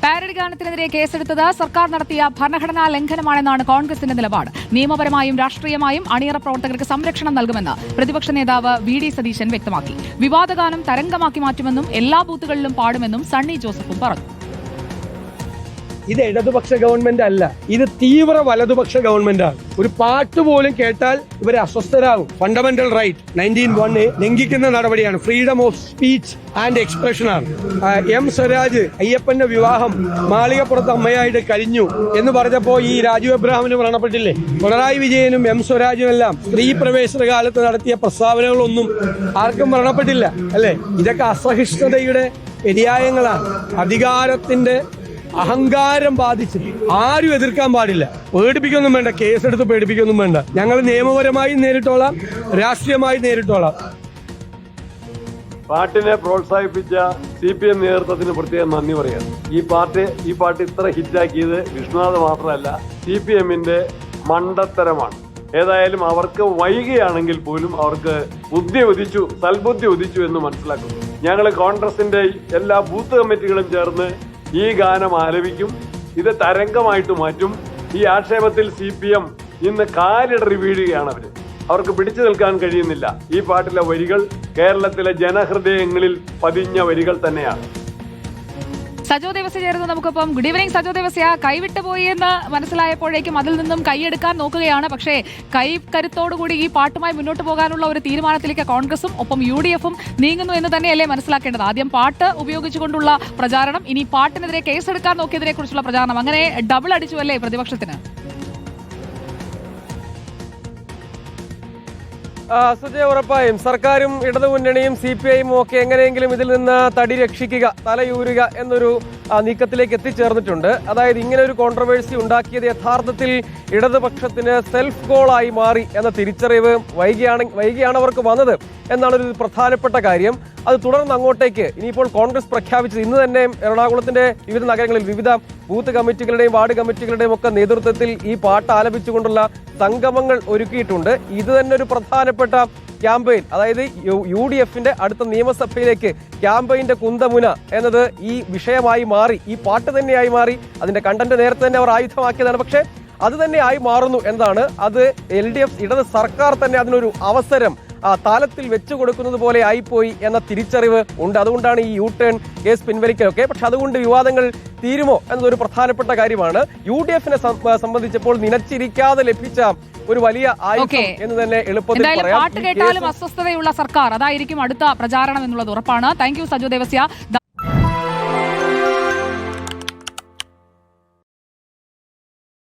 Parody ഗാനത്തിനെതിരെ കേസെടുത്തത് സർക്കാർ നടത്തിയ ഭരണഘടനാ ലംഘനമാണെന്നാണ് കോൺഗ്രസിന്റെ നിലപാട്. നിയമപരമായും രാഷ്ട്രീയമായും അണിയറ പ്രവർത്തകർക്ക് സംരക്ഷണം നൽകുമെന്ന് പ്രതിപക്ഷ നേതാവ് വി.ഡി. സതീശൻ വ്യക്തമാക്കി. വിവാദഗാനം തരംഗമാക്കി മാറ്റുമെന്നും എല്ലാ ബൂത്തുകളിലും പാടുമെന്നും സണ്ണി ജോസഫും പറഞ്ഞു. ഇത് ഇടതുപക്ഷ ഗവൺമെന്റ് അല്ല, ഇത് തീവ്ര വലതുപക്ഷ ഗവൺമെന്റാണ്. ഒരു പാട്ട് പോലും കേട്ടാൽ ഇവരെ അസ്വസ്ഥരാകും. ഫണ്ടമെന്റൽ റൈറ്റ് 19(1) ലംഘിക്കുന്ന നടപടിയാണ്. Freedom of speech and expression ആണ്. എം സ്വരാജ് അയ്യപ്പന്റെ വിവാഹം മാളികപ്പുറത്ത് അമ്മയായിട്ട് കഴിഞ്ഞു എന്ന് പറഞ്ഞപ്പോ ഈ രാജു എബ്രഹാമിന് വ്രണപ്പെട്ടില്ലേ? പിണറായി വിജയനും എം സ്വരാജും എല്ലാം സ്ത്രീ പ്രവേശന കാലത്ത് നടത്തിയ പ്രസ്താവനകളൊന്നും ആർക്കും വ്രണപ്പെട്ടില്ല അല്ലെ? ഇതൊക്കെ അസഹിഷ്ണുതയുടെ പര്യായങ്ങളാണ്. അധികാരത്തിന്റെ അഹങ്കാരം ബാധിച്ച് ആരും എതിർക്കാൻ പാടില്ല. പേടിപ്പിക്കൊന്നും വേണ്ട, കേസെടുത്ത് പേടിപ്പിക്കൊന്നും വേണ്ട. ഞങ്ങൾ നിയമപരമായി നേരിട്ടോളാം, രാഷ്ട്രീയമായി നേരിട്ടോളാം. പാട്ടിനെ പ്രോത്സാഹിപ്പിച്ച CPM നേതൃത്വത്തിന് പ്രത്യേകം നന്ദി പറയാം. ഈ പാട്ട് ഇത്ര ഹിറ്റാക്കിയത് വിഷ്ണുനാഥ് മാത്രമല്ല, CPMന്റെ മണ്ടത്തരമാണ്. ഏതായാലും അവർക്ക് വൈകിയാണെങ്കിൽ പോലും അവർക്ക് സൽബുദ്ധി ഉദിച്ചു എന്ന് മനസ്സിലാക്കുന്നു. ഞങ്ങൾ കോൺഗ്രസിന്റെ എല്ലാ ബൂത്ത് കമ്മിറ്റികളും ചേർന്ന് ഈ ഗാനം ആലപിക്കും. ഇത് തരംഗമായിട്ട് മാറ്റും. ഈ ആക്ഷേപത്തിൽ CPM ഇന്ന് കാലിടറി വീഴുകയാണ്. അവർക്ക് പിടിച്ചു നിൽക്കാൻ കഴിയുന്നില്ല. ഈ പാട്ടിലെ വരികൾ കേരളത്തിലെ ജനഹൃദയങ്ങളിൽ പതിഞ്ഞ വരികൾ തന്നെയാണ്. സജോ ദേവസ്യ ചേർന്ന് നമുക്കിപ്പം ഗുഡ് ഈവനിങ് സജോ ദേവസ്യ. കൈവിട്ടു പോയി എന്ന് മനസ്സിലായപ്പോഴേക്കും അതിൽ നിന്നും കൈയെടുക്കാൻ നോക്കുകയാണ്. പക്ഷേ കരുത്തോടുകൂടി ഈ പാട്ടുമായി മുന്നോട്ട് പോകാനുള്ള ഒരു തീരുമാനത്തിലേക്ക് കോൺഗ്രസും ഒപ്പം UDF-ഉം നീങ്ങുന്നു എന്ന് തന്നെയല്ലേ മനസ്സിലാക്കേണ്ടത്? ആദ്യം പാട്ട് ഉപയോഗിച്ചുകൊണ്ടുള്ള പ്രചാരണം, ഇനി പാട്ടിനെതിരെ കേസെടുക്കാൻ നോക്കിയതിനെ കുറിച്ചുള്ള പ്രചാരണം, അങ്ങനെ ഡബിൾ അടിച്ചുവല്ലേ പ്രതിപക്ഷത്തിന്? സുജയ, ഉറപ്പായും സർക്കാരും ഇടതുമുന്നണിയും CPI-യും ഒക്കെ എങ്ങനെയെങ്കിലും ഇതിൽ നിന്ന് തടി രക്ഷിക്കുക, തലയൂരുക എന്നൊരു നീക്കത്തിലേക്ക് എത്തിച്ചേർന്നിട്ടുണ്ട്. അതായത് ഇങ്ങനെ ഒരു കോൺട്രവേഴ്സി ഉണ്ടാക്കിയത് യഥാർത്ഥത്തിൽ ഇടതുപക്ഷത്തിന് സെൽഫ് ഗോളായി മാറി എന്ന തിരിച്ചറിവ് വൈകിയാണ് അവർക്ക് വന്നത് എന്നാണ് ഒരു പ്രധാനപ്പെട്ട കാര്യം. അത് തുടർന്ന് അങ്ങോട്ടേക്ക് ഇനിയിപ്പോൾ കോൺഗ്രസ് പ്രഖ്യാപിച്ചത് ഇന്ന് തന്നെ എറണാകുളത്തിന്റെ വിവിധ നഗരങ്ങളിൽ വിവിധ ബൂത്ത് കമ്മിറ്റികളുടെയും വാർഡ് കമ്മിറ്റികളുടെയും ഒക്കെ നേതൃത്വത്തിൽ ഈ പാട്ട് ആലപിച്ചുകൊണ്ടുള്ള സംഗമങ്ങൾ ഒരുക്കിയിട്ടുണ്ട്. ഇത് തന്നെ ഒരു പ്രധാനപ്പെട്ട ക്യാമ്പയിൻ, അതായത് UDF-ന്റെ അടുത്ത നിയമസഭയിലേക്ക് ക്യാമ്പയിന്റെ കുന്തമുന എന്നത് ഈ വിഷയമായി മാറി, ഈ പാട്ട് തന്നെയായി മാറി. അതിന്റെ കണ്ടന്റ് നേരത്തെ തന്നെ അവർ ആയുധമാക്കിയതാണ്. പക്ഷേ അത് തന്നെ ആയി മാറുന്നു എന്നതാണ്. അത് LDF ഇടത് സർക്കാർ തന്നെ അതിനൊരു അവസരം താലത്തിൽ വെച്ചു കൊടുക്കുന്നത് പോലെ ആയിപ്പോയി എന്ന തിരിച്ചറിവ് ഉണ്ട്. അതുകൊണ്ടാണ് ഈ U-ടേൺ കേസ് പിൻവലിക്കലൊക്കെ. പക്ഷെ അതുകൊണ്ട് വിവാദങ്ങൾ തീരുമോ എന്നതൊരു പ്രധാനപ്പെട്ട കാര്യമാണ്. UDF-നെ സംബന്ധിച്ചപ്പോൾ നിലച്ചിരിക്കാതെ ലഭിച്ച ഒരു വലിയ ആയുധം എന്ന് തന്നെ എളുപ്പത്തിൽ പറയാം. പാട്ട് കേട്ടാലും അസ്വസ്ഥതയുള്ള സർക്കാർ, അതായിരിക്കും അടുത്ത പ്രചാരണം എന്നുള്ളത് ഉറപ്പാണ്. Thank you Sajo Devasya.